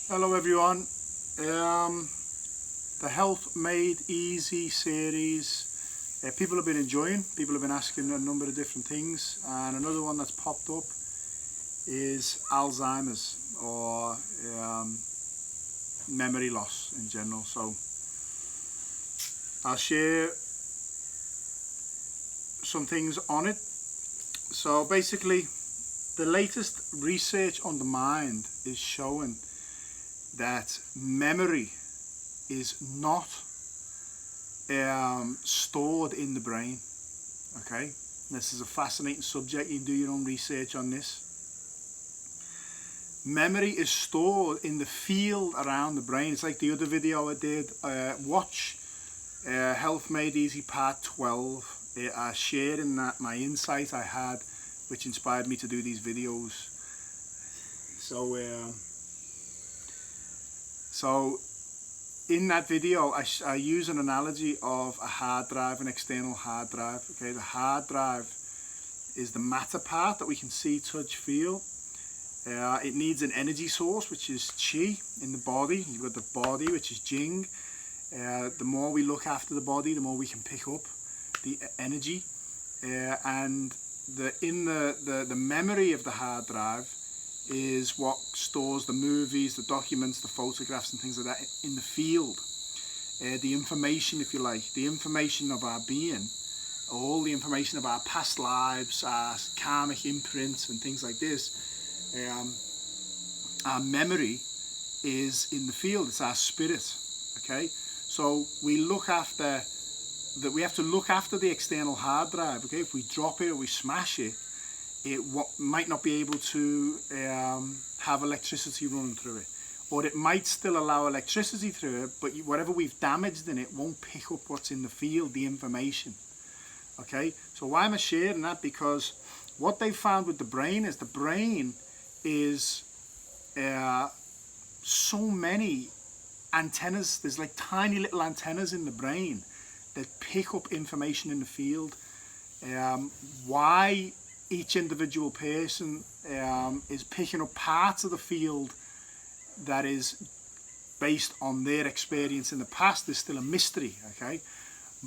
Hello everyone. The Health Made Easy series, people have been enjoying, people have been asking a number of different things, and another one that's popped up is Alzheimer's or memory loss in general. So I'll share some things on it. So basically, the latest research on the mind is showing that memory is not stored in the brain. Okay, this is a fascinating subject. You can do your own research on this. Memory is stored in the field around the brain. It's like the other video I did. Watch Health Made Easy Part 12. I shared in that my insight I had, which inspired me to do these videos. So in that video, I use an analogy of a hard drive, an external hard drive. Okay, the hard drive is the matter part that we can see, touch, feel. It needs an energy source, which is chi in the body. You've got the body, which is jing. The more we look after the body, the more we can pick up the energy. And the memory of the hard drive is what stores the movies, the documents, the photographs and things like that in the field. The information, if you like, the information of our being, all the information of our past lives, our karmic imprints and things like this. Our memory is in the field, it's our spirit. Okay, so we look after that. We have to look after the external hard drive. Okay, if we drop it or we smash it, it might not be able to have electricity running through it, or it might still allow electricity through it, but whatever we've damaged in it won't pick up what's in the field, the information. Okay, so why am I sharing that? Because what they found with the brain is so many antennas. There's like tiny little antennas in the brain that pick up information in the field. Why each individual person is picking up parts of the field that is based on their experience in the past is still a mystery. Okay,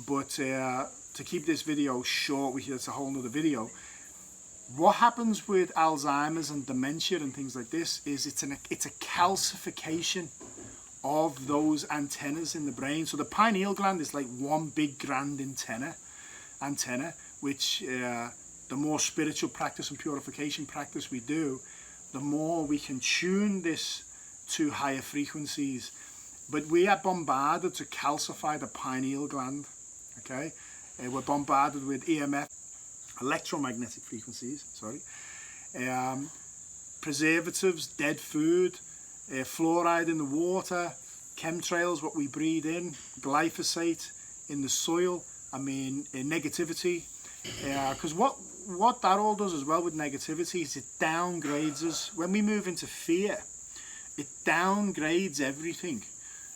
but to keep this video short, it's a whole nother video. What happens with Alzheimer's and dementia and things like this is it's a calcification of those antennas in the brain. So the pineal gland is like one big grand antenna, which the more spiritual practice and purification practice we do, the more we can tune this to higher frequencies. But we are bombarded to calcify the pineal gland. Okay, we're bombarded with EMF, electromagnetic frequencies. Preservatives, dead food, fluoride in the water, chemtrails, what we breathe in, glyphosate in the soil. Negativity. Because what that all does as well with negativity is it downgrades us. When we move into fear, it downgrades everything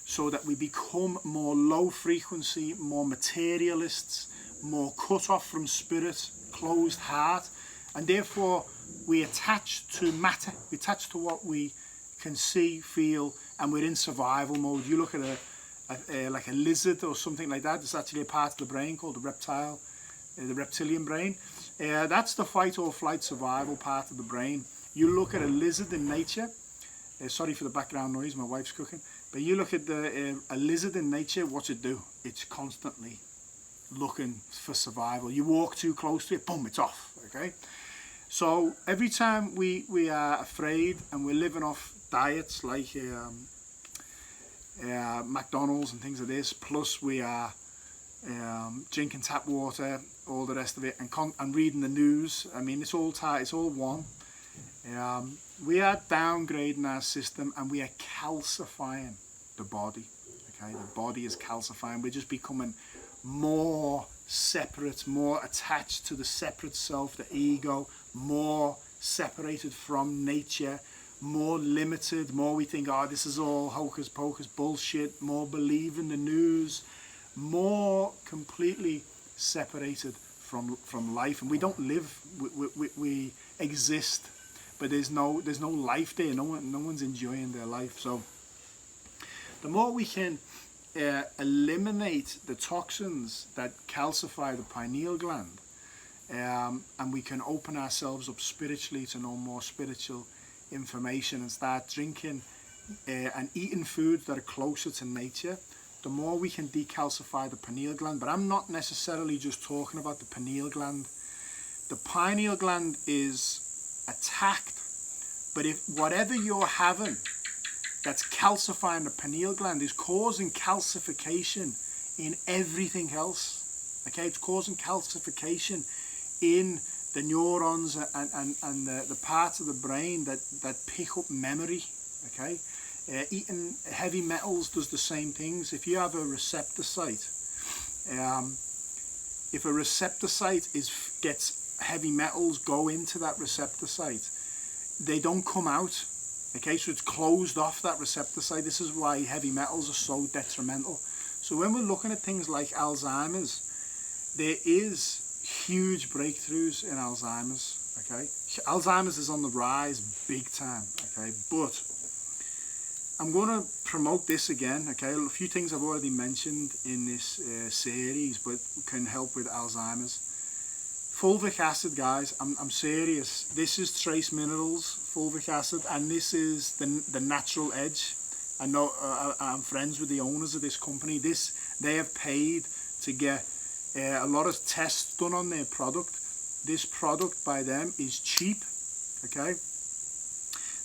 so that we become more low frequency, more materialists, more cut off from spirit, closed heart, and therefore we attach to matter, we attach to what we can see, feel, and we're in survival mode. You look at like a lizard or something like that. It's actually a part of the brain called the reptilian brain. That's the fight or flight survival part of the brain. You look at a lizard in nature. Sorry for the background noise, my wife's cooking. But you look at a lizard in nature, what's it do? It's constantly looking for survival. You walk too close to it, boom, it's off. Okay, so every time we are afraid and we're living off diets like McDonald's and things like this, plus we are drinking tap water, all the rest of it, and reading the news. It's all tight, it's all one. We are downgrading our system and we are calcifying the body. Okay, the body is calcifying. We're just becoming more separate, more attached to the separate self, the ego, more separated from nature, more limited, more we think, oh, this is all hocus pocus bullshit, more believe in the news, more completely separated from life. And we don't live, we exist but there's no life there. No one's enjoying their life. So the more we can eliminate the toxins that calcify the pineal gland, and we can open ourselves up spiritually to know more spiritual information and start drinking and eating foods that are closer to nature, the more we can decalcify the pineal gland. But I'm not necessarily just talking about the pineal gland. The pineal gland is attacked, but if whatever you're having that's calcifying the pineal gland is causing calcification in everything else, okay, it's causing calcification in the neurons and the parts of the brain that pick up memory, okay. Eating heavy metals does the same things. If you have a receptor site, if a receptor site gets heavy metals go into that receptor site, they don't come out, okay, so it's closed off that receptor site. This is why heavy metals are so detrimental. So when we're looking at things like Alzheimer's, there is huge breakthroughs in Alzheimer's, okay. Alzheimer's is on the rise big time, okay, but I'm going to promote this again, okay. A few things I've already mentioned in this series, but can help with Alzheimer's. Fulvic acid, guys, I'm serious. This is trace minerals, fulvic acid, and this is the natural edge. I know I'm friends with the owners of this company. They have paid to get a lot of tests done on their product. This product by them is cheap, okay.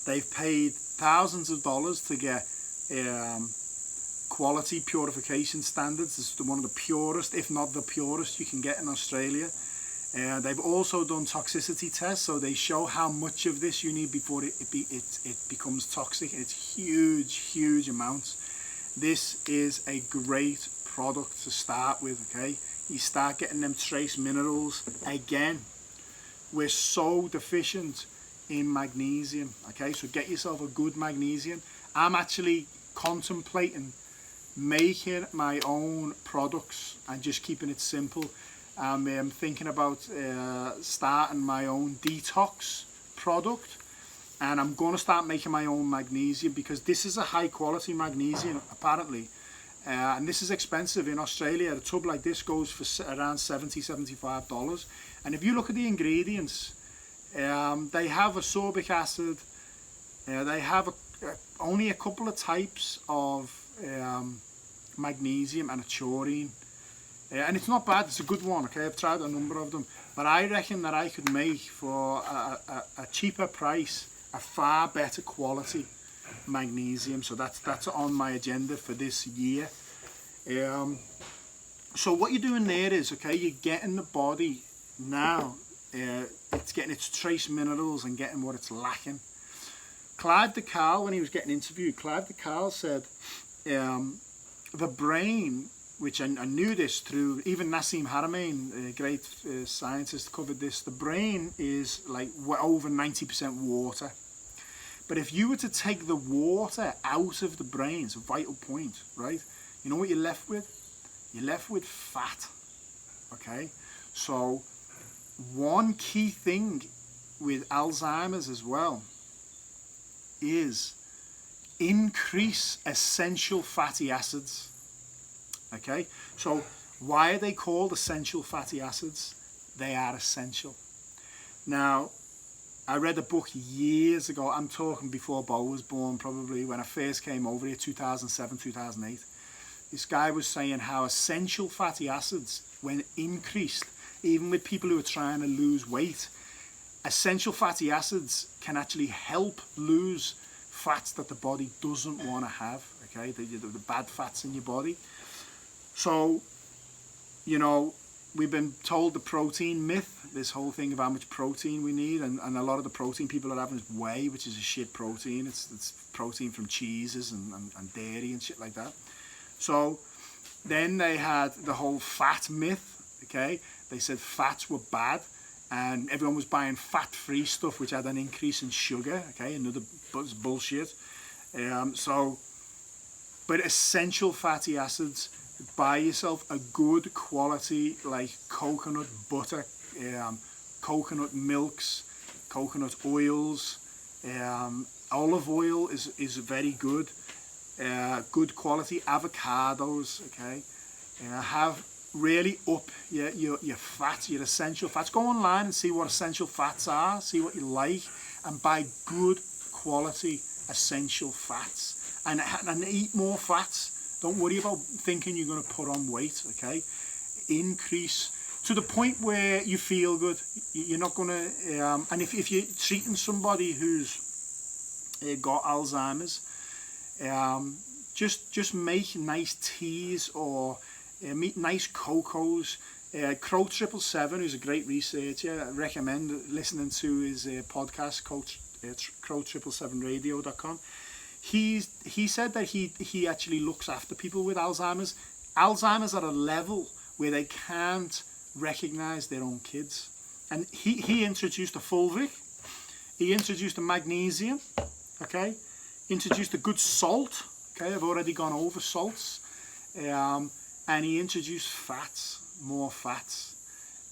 They've paid thousands of dollars to get quality purification standards. This is one of the purest, if not the purest, you can get in Australia. They've also done toxicity tests, so they show how much of this you need before it becomes toxic. It's huge amounts. This is a great product to start with, okay. You start getting them trace minerals. Again, we're so deficient in magnesium, okay, so get yourself a good magnesium. I'm actually contemplating making my own products and just keeping it simple. I'm thinking about starting my own detox product, and I'm going to start making my own magnesium because this is a high quality magnesium apparently, and this is expensive in Australia. A tub like this goes for around $75, and if you look at the ingredients, they have ascorbic acid, they have only a couple of types of magnesium and a taurine, and it's not bad, it's a good one, okay. I've tried a number of them, but I reckon that I could make for a cheaper price a far better quality magnesium. So that's on my agenda for this year. So what you're doing there is, okay, you're getting the body now, it's getting its trace minerals and getting what it's lacking. Clive de Carle, when he was getting interviewed, Clive de Carle said the brain, which I knew this through, even Nassim Haramein, a great scientist, covered this, the brain is like over 90% water. But if you were to take the water out of the brain, it's a vital point, right? You know what you're left with? You're left with fat, okay? So one key thing with Alzheimer's as well is increase essential fatty acids, okay? So why are they called essential fatty acids? They are essential. Now, I read a book years ago, I'm talking before Bo was born, probably when I first came over here, 2007, 2008. This guy was saying how essential fatty acids, when increased, even with people who are trying to lose weight, essential fatty acids can actually help lose fats that the body doesn't want to have, okay, the bad fats in your body. So, you know, we've been told the protein myth, this whole thing of how much protein we need, and a lot of the protein people are having is whey, which is a shit protein. It's protein from cheeses and dairy and shit like that. So then they had the whole fat myth, okay? They said fats were bad, and everyone was buying fat-free stuff which had an increase in sugar, okay? Another bullshit. But essential fatty acids, buy yourself a good quality like coconut butter, coconut milks, coconut oils, Olive oil is very good. Good quality avocados, okay. Have really up your fats, your essential fats. Go online and see what essential fats are, see what you like, and buy good quality essential fats. And eat more fats. Don't worry about thinking you're going to put on weight, okay. Increase to the point where you feel good. You're not going to, and if you're treating somebody who's got Alzheimer's, just make nice teas or make nice cocos. Crow 777, who's a great researcher, I recommend listening to his podcast, crow777radio.com. He said that he actually looks after people with Alzheimer's. Alzheimer's at a level where they can't recognize their own kids. And he introduced a fulvic, he introduced a magnesium, okay, introduced a good salt, okay, I've already gone over salts, and he introduced fats, more fats,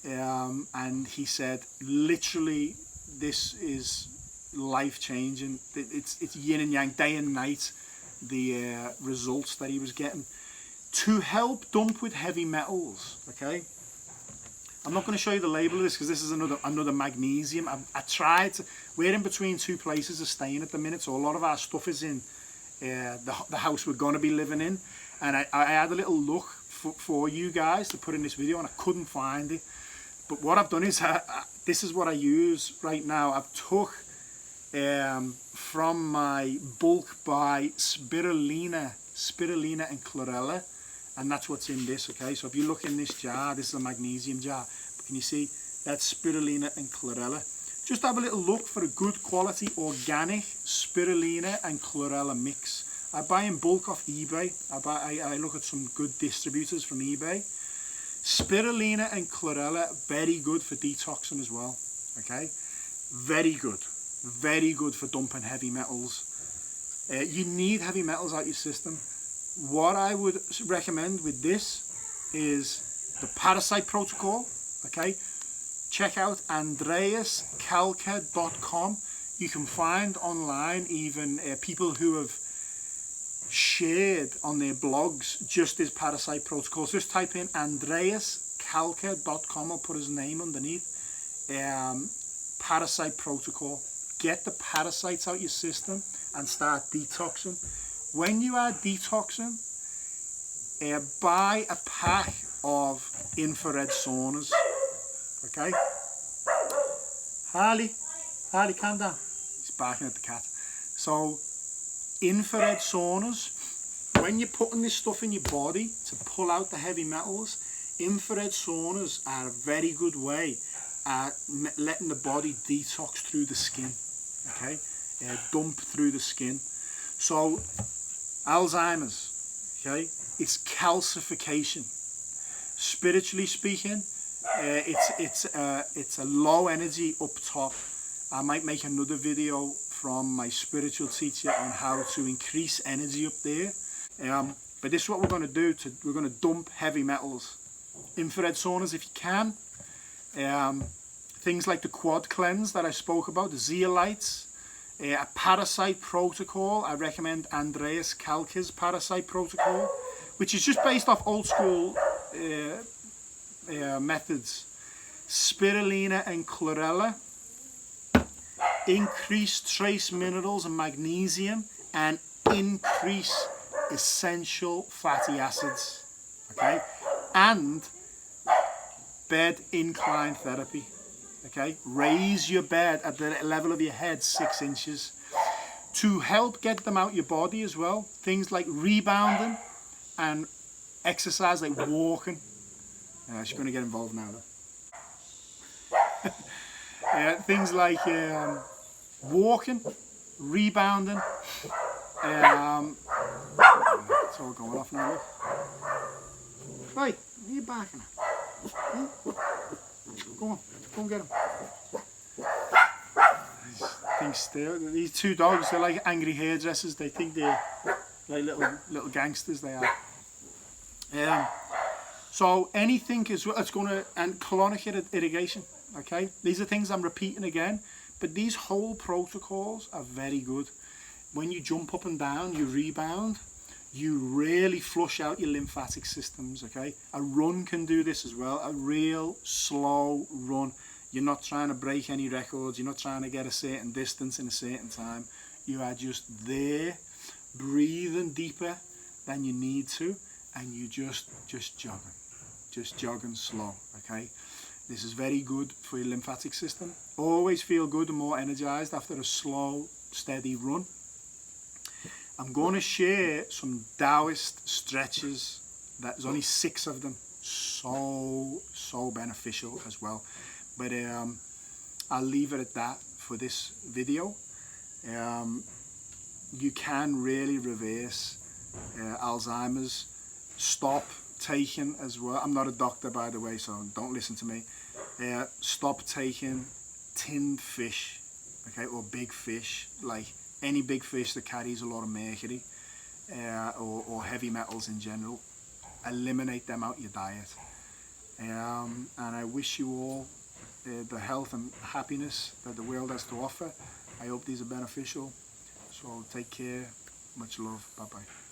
and he said literally this is life-changing. It's yin and yang, day and night, the results that he was getting. To help dump with heavy metals, okay. I'm not going to show you the label of this because this is another magnesium. I tried to, we're in between two places of staying at the minute, so a lot of our stuff is in the house we're going to be living in, and I had a little look for you guys to put in this video and I couldn't find it. But what I've done is, this is what I use right now. I've took from my bulk buy spirulina and chlorella, and that's what's in this, okay. So if you look in this jar, this is a magnesium jar, but can you see that's spirulina and chlorella? Just have a little look for a good quality organic spirulina and chlorella mix. I buy in bulk off eBay. I look at some good distributors from eBay. Spirulina and chlorella, very good for detoxing as well, okay. Very good for dumping heavy metals. You need heavy metals out your system. What I would recommend with this is the parasite protocol, okay. Check out andreaskalka.com. You can find online even people who have shared on their blogs just this parasite protocol. So just type in andreaskalka.com. I'll put his name underneath. Parasite protocol. Get the parasites out your system and start detoxing. When you are detoxing, buy a pack of infrared saunas. Okay? Harley, calm down. He's barking at the cat. So, infrared saunas, when you're putting this stuff in your body to pull out the heavy metals, infrared saunas are a very good way at letting the body detox through the skin. Okay? Dump through the skin. So, Alzheimer's, okay, it's calcification. Spiritually speaking, it's a low energy up top. I might make another video from my spiritual teacher on how to increase energy up there. But this is what we're going to do. We're going to dump heavy metals. Infrared saunas if you can. Things like the quad cleanse that I spoke about, the zeolites. A parasite protocol. I recommend Andreas Kalka's parasite protocol, which is just based off old school methods. Spirulina and chlorella, increase trace minerals and magnesium, and increase essential fatty acids, okay, and bed incline therapy. Okay, raise your bed at the level of your head 6 inches to help get them out your body as well. Things like rebounding and exercise like walking. She's going to get involved now though. Things like walking, rebounding. It's all going off now. Look. Right, where are you backing at? Go on get him. These two dogs, they're like angry hairdressers. They think they're like little gangsters, they are. So anything is, it's going to, and colonic irrigation, okay? These are things I'm repeating again, But these whole protocols are very good. When you jump up and down, you rebound, you really flush out your lymphatic systems, okay? A run can do this as well, a real slow run. You're not trying to break any records, you're not trying to get a certain distance in a certain time. You are just there, breathing deeper than you need to, and you just jogging slow, okay? This is very good for your lymphatic system. Always feel good and more energized after a slow, steady run. I'm going to share some Taoist stretches. There's only 6 of them. So beneficial as well. But I'll leave it at that for this video. You can really reverse Alzheimer's. Stop taking as well. I'm not a doctor, by the way, so don't listen to me. Stop taking tinned fish, okay, or big fish, like any big fish that carries a lot of mercury or heavy metals in general. Eliminate them out your diet. And I wish you all the health and happiness that the world has to offer. I hope these are beneficial. So take care. Much love. Bye bye.